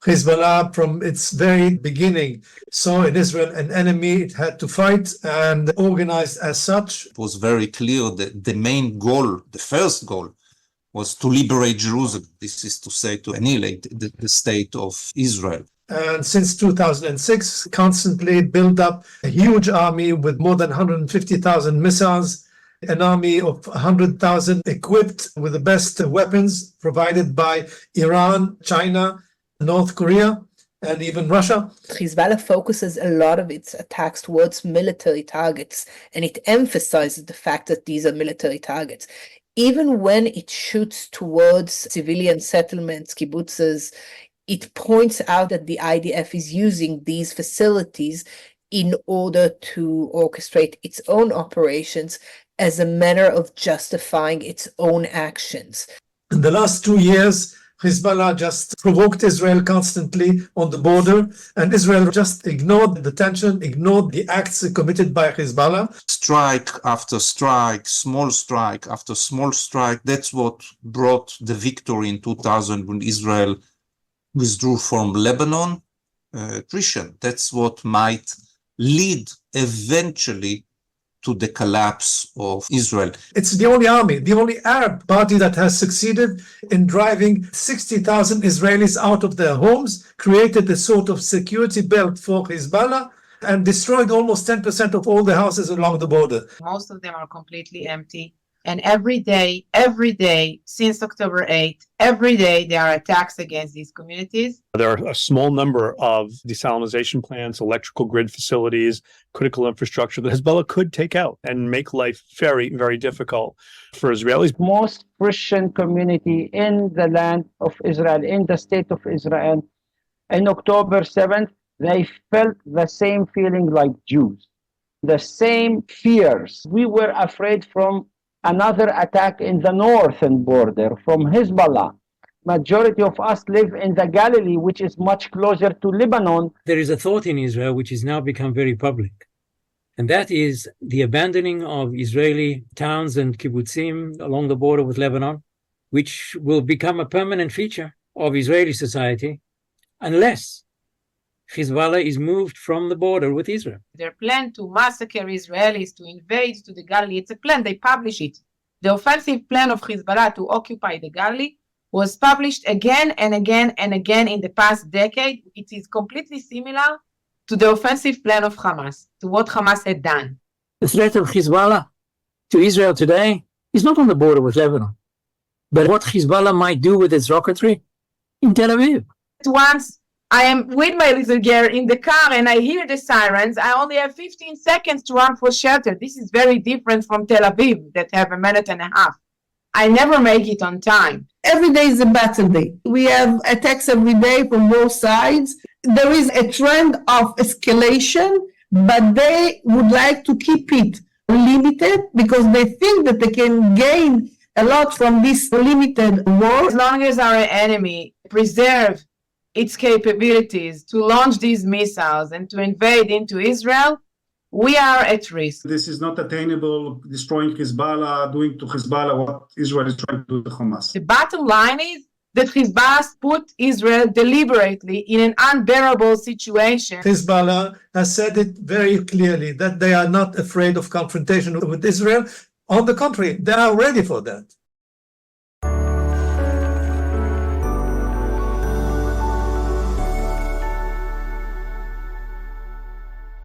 Hezbollah, from its very beginning, saw in Israel an enemy it had to fight and organized as such. It was very clear that the main goal, the first goal, was to liberate Jerusalem. This is to say, to annihilate the state of Israel. And since 2006, constantly built up a huge army with more than 150,000 missiles, an army of 100,000 equipped with the best weapons provided by Iran, China, North Korea, and even Russia. Hezbollah focuses a lot of its attacks towards military targets, and it emphasizes the fact that these are military targets. Even when it shoots towards civilian settlements, kibbutzes, it points out that the IDF is using these facilities in order to orchestrate its own operations as a manner of justifying its own actions. In the last 2 years, Hezbollah just provoked Israel constantly on the border, and Israel just ignored the tension, ignored the acts committed by Hezbollah. Strike after strike, small strike after small strike, that's what brought the victory in 2000 when Israel withdrew from Lebanon. Attrition, that's what might lead eventually to the collapse of Israel. It's the only army, the only Arab party that has succeeded in driving 60,000 Israelis out of their homes, created a sort of security belt for Hezbollah, and destroyed almost 10% of all the houses along the border. Most of them are completely empty. And every day, since October 8th, every day there are attacks against these communities. There are a small number of desalination plants, electrical grid facilities, critical infrastructure that Hezbollah could take out and make life very, very difficult for Israelis. Most Christian community in the land of Israel, in the state of Israel, in October 7th, they felt the same feeling like Jews, the same fears. We were afraid from another attack in the northern border from Hezbollah. Majority of us live in the Galilee, which is much closer to Lebanon. There is a thought in Israel which has now become very public, and that is the abandoning of Israeli towns and kibbutzim along the border with Lebanon, which will become a permanent feature of Israeli society unless Hezbollah is moved from the border with Israel. Their plan to massacre Israelis, to invade to the Galilee, it's a plan, they publish it. The offensive plan of Hezbollah to occupy the Galilee was published again and again and again in the past decade. It is completely similar to the offensive plan of Hamas, to what Hamas had done. The threat of Hezbollah to Israel today is not on the border with Lebanon, but what Hezbollah might do with its rocketry in Tel Aviv. Once I am with my little girl in the car and I hear the sirens, I only have 15 seconds to run for shelter. This is very different from Tel Aviv that have a minute and a half. I never make it on time. Every day is a battle day. We have attacks every day from both sides. There is a trend of escalation, but they would like to keep it limited because they think that they can gain a lot from this limited war. As long as our enemy preserve its capabilities to launch these missiles and to invade into Israel, we are at risk. This is not attainable, destroying Hezbollah, doing to Hezbollah what Israel is trying to do to Hamas. The bottom line is that Hezbollah put Israel deliberately in an unbearable situation. Hezbollah has said it very clearly that they are not afraid of confrontation with Israel. On the contrary, they are ready for that.